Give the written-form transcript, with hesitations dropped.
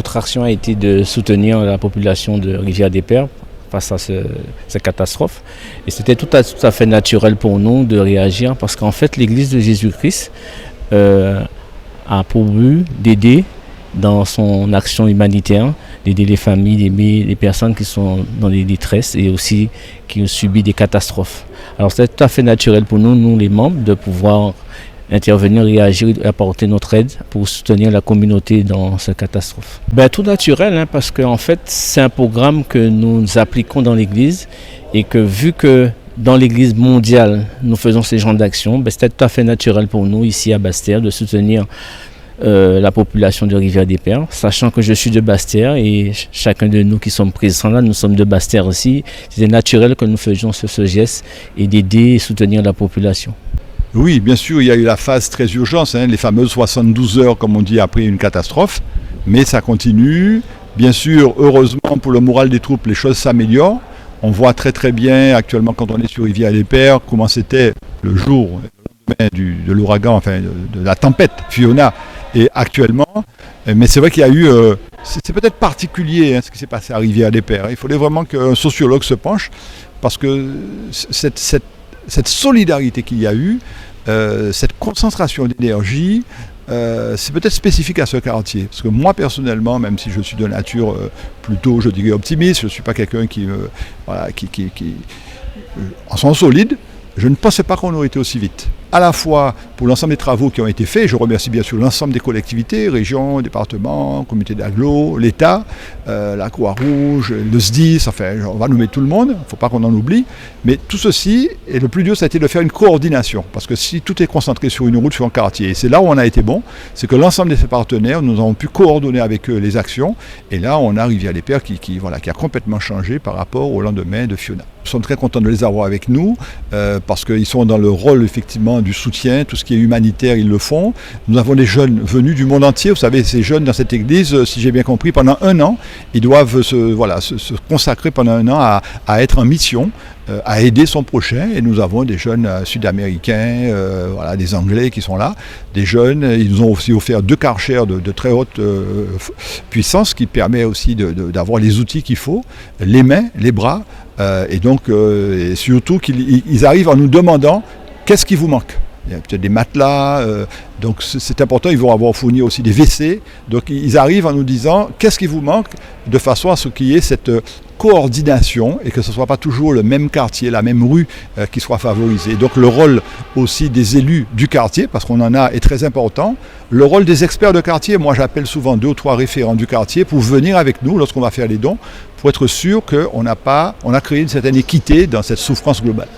notre action a été de soutenir la population de Rivière-des-Pères face à cette catastrophe. Et c'était tout à fait naturel pour nous de réagir parce qu'en fait, l'Église de Jésus-Christ a pour but d'aider dans son action humanitaire, d'aider les familles, d'aider les personnes qui sont dans des détresses et aussi qui ont subi des catastrophes. Alors c'est tout à fait naturel pour nous les membres, de pouvoir intervenir, réagir et apporter notre aide pour soutenir la communauté dans cette catastrophe. Tout naturel, parce qu'en fait c'est un programme que nous appliquons dans l'Église et que vu que dans l'Église mondiale nous faisons ces genres d'actions, c'était tout à fait naturel pour nous ici à Basse-Terre de soutenir la population de Rivière-des-Pères, sachant que je suis de Basse-Terre et chacun de nous qui sommes présents là, nous sommes de Basse-Terre aussi. C'était naturel que nous faisions ce geste et d'aider et soutenir la population. Oui, bien sûr, il y a eu la phase très urgence, les fameuses 72 heures, comme on dit, après une catastrophe, mais ça continue. Bien sûr, heureusement pour le moral des troupes, les choses s'améliorent. On voit très bien actuellement quand on est sur Rivière-des-Pères comment c'était le jour de l'ouragan, enfin de la tempête Fiona. Et actuellement, mais c'est vrai qu'il y a eu, c'est peut-être particulier ce qui s'est passé à Rivière-des-Pères. Il faudrait vraiment qu'un sociologue se penche parce que cette solidarité qu'il y a eu, cette concentration d'énergie, c'est peut-être spécifique à ce quartier. Parce que moi personnellement, même si je suis de nature plutôt, je dirais, optimiste, je ne suis pas quelqu'un qui en sens solide, je ne pensais pas qu'on aurait été aussi vite. À la fois pour l'ensemble des travaux qui ont été faits, je remercie bien sûr l'ensemble des collectivités, régions, départements, comités d'agglo, l'État, la Croix-Rouge, le SDIS, enfin on va nommer tout le monde, il ne faut pas qu'on en oublie, mais tout ceci, et le plus dur ça a été de faire une coordination, parce que si tout est concentré sur une route, sur un quartier, et c'est là où on a été bon, c'est que l'ensemble de ces partenaires, nous avons pu coordonner avec eux les actions, et là on a Rivière-des-Pères qui a complètement changé par rapport au lendemain de Fiona. Nous sommes très contents de les avoir avec nous, parce qu'ils sont dans le rôle effectivement du soutien, tout ce qui est humanitaire, ils le font. Nous avons des jeunes venus du monde entier. Vous savez, ces jeunes dans cette église, si j'ai bien compris, pendant 1 an, ils doivent se consacrer pendant 1 an à être en mission, à aider son prochain. Et nous avons des jeunes sud-américains, des Anglais qui sont là. Des jeunes, ils nous ont aussi offert 2 Karcher de très haute puissance qui permet aussi d'avoir les outils qu'il faut, les mains, les bras, et donc et surtout qu'ils arrivent en nous demandant qu'est-ce qui vous manque. Il y a peut-être des matelas, donc c'est important, ils vont avoir fourni aussi des WC, donc ils arrivent en nous disant qu'est-ce qui vous manque, de façon à ce qu'il y ait cette coordination et que ce ne soit pas toujours le même quartier, la même rue qui soit favorisée. Donc le rôle aussi des élus du quartier, parce qu'on en a, est très important. Le rôle des experts de quartier, moi j'appelle souvent 2 ou 3 référents du quartier pour venir avec nous lorsqu'on va faire les dons, pour être sûr qu'on a créé une certaine équité dans cette souffrance globale.